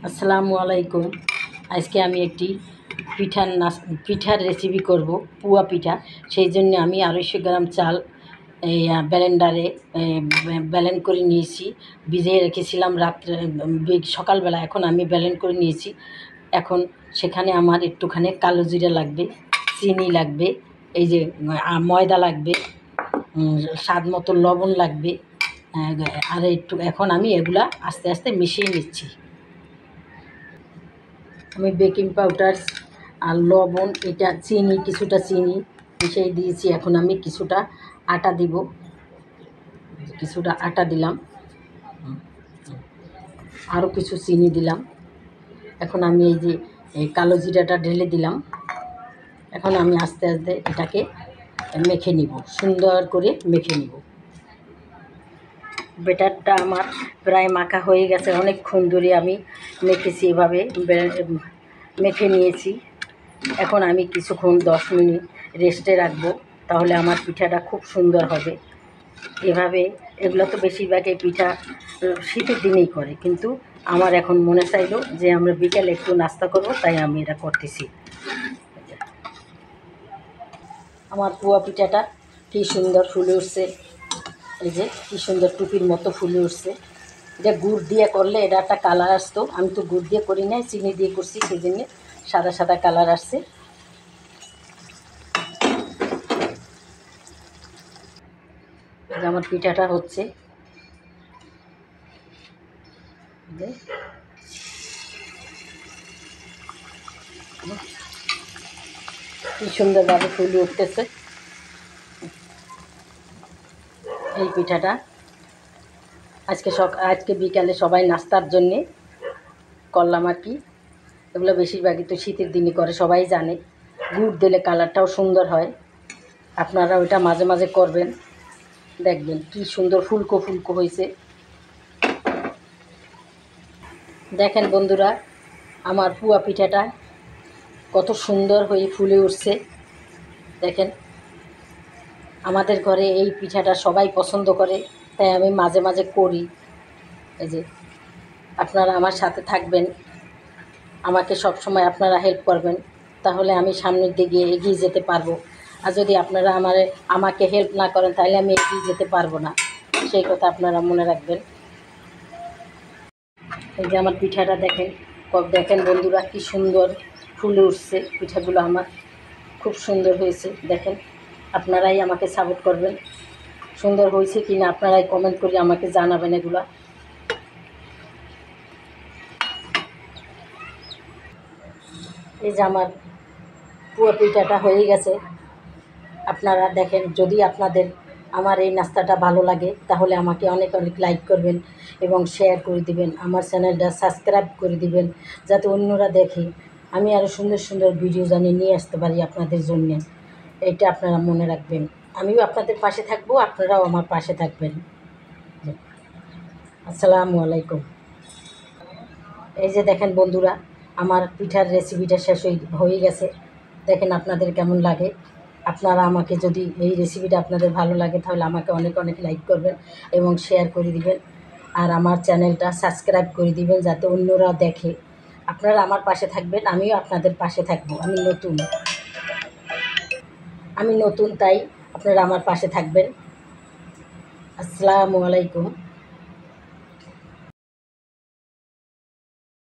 আসসালামু আলাইকুম। আজকে আমি একটি পিঠার রেসিপি করব, পুয়া পিঠা। সেই জন্য আমি 250 গ্রাম চাল এই ব্লেন্ডারে ব্লেন্ড করে নিয়েছি। ভিজিয়ে রেখেছিলাম রাত্রে, সকালবেলা। এখন আমি ব্লেন্ড করে নিয়েছি। এখন সেখানে আমার একটুখানি কালো জিরা লাগবে, চিনি লাগবে, এই যে ময়দা লাগবে, স্বাদ মতো লবণ লাগবে, আর একটু। এখন আমি এগুলা আস্তে আস্তে মিশিয়ে নিচ্ছি। আমি বেকিং পাউডার আর লবণ, এটা চিনি, কিছুটা চিনি মিশিয়ে দিয়েছি। এখন আমি কিছুটা আটা দিব, কিছুটা আটা দিলাম, আরও কিছু চিনি দিলাম। এখন আমি এই যে কালো জিরাটা ঢেলে দিলাম। এখন আমি আস্তে আস্তে এটাকে মেখে নিব, সুন্দর করে মেখে নিব। ব্যাটারটা আমার প্রায় মাখা হয়ে গেছে। অনেকক্ষণ ধরে আমি মেখেছি, এভাবে মেখে নিয়েছি। এখন আমি কিছুক্ষণ 10 মিনিট রেস্টে রাখবো, তাহলে আমার পিঠাটা খুব সুন্দর হবে। এগুলো তো বেশিরভাগ এই পিঠা শীতের দিনেই করে, কিন্তু আমার এখন মনে চাইলো যে আমরা বিকেলে একটু নাস্তা করব, তাই আমি এটা করতেছি। আমার পুয়া পিঠাটা কী সুন্দর ফুলে উঠছে, এই যে কী সুন্দর টুপির মতো ফুলে উঠছে। এটা গুড় দিয়ে করলে এটা একটা কালার আসতো। আমি তো গুড় দিয়ে করি নাই, চিনি দিয়ে করছি, সেই জন্যে সাদা সাদা কালার আসছে। আমার পিঠাটা হচ্ছে, কি সুন্দরভাবে ফুলে উঠতেছে এই পিঠাটা। আজকে বিকালে সবাই নাস্তার জন্যে করলাম আর কি। এগুলো বেশিরভাগই তো শীতের দিনই করে, সবাই জানে। গুড় দিলে কালারটাও সুন্দর হয়। আপনারা ওইটা মাঝে মাঝে করবেন, দেখবেন কি সুন্দর ফুলকো ফুলকো হয়েছে। দেখেন বন্ধুরা, আমার পুয়া পিঠাটা কত সুন্দর হয়ে ফুলে উঠছে। দেখেন, আমাদের ঘরে এই পিঠাটা সবাই পছন্দ করে, তাই আমি মাঝে মাঝে করি। এই যে আপনারা আমার সাথে থাকবেন, আমাকে সব সময় আপনারা হেল্প করবেন, তাহলে আমি সামনের দিকে এগিয়ে যেতে পারবো। আর যদি আপনারা আমাকে হেল্প না করেন, তাহলে আমি এগিয়ে যেতে পারবো না। সেই কথা আপনারা মনে রাখবেন। এই যে আমার পিঠাটা দেখেন বন্ধুরা, কি সুন্দর ফুলে উঠছে পিঠাগুলো। আমার খুব সুন্দর হয়েছে। দেখেন, আপনারাই আমাকে সাপোর্ট করবেন। সুন্দর হয়েছে কি না আপনারাই কমেন্ট করে আমাকে জানাবেন এগুলা। এই যে আমার পুয়া পিঠাটা হয়ে গেছে। আপনারা দেখেন, যদি আপনাদের আমার এই নাস্তাটা ভালো লাগে, তাহলে আমাকে অনেক অনেক লাইক করবেন এবং শেয়ার করে দিবেন। আমার চ্যানেলটা সাবস্ক্রাইব করে দিবেন, যাতে অন্যরা দেখে আমি আরও সুন্দর সুন্দর ভিডিও নিয়ে আসতে পারি আপনাদের জন্যে। এইটা আপনারা মনে রাখবেন। আমিও আপনাদের পাশে থাকবো, আপনারাও আমার পাশে থাকবেন। আসসালামু আলাইকুম। এই যে দেখেন বন্ধুরা, আমার পিঠার রেসিপিটা শেষ হয়ে গেছে। দেখেন আপনাদের কেমন লাগে। আপনারা আমাকে, যদি এই রেসিপিটা আপনাদের ভালো লাগে, তাহলে আমাকে অনেক অনেক লাইক করবেন এবং শেয়ার করে দিবেন। আর আমার চ্যানেলটা সাবস্ক্রাইব করে দিবেন, যাতে অন্যরা দেখে। আপনারা আমার পাশে থাকবেন, আমিও আপনাদের পাশে থাকবো। আমি নতুন, তাই আপনারা আমার পাশে থাকবেন। আসসালামু আলাইকুম।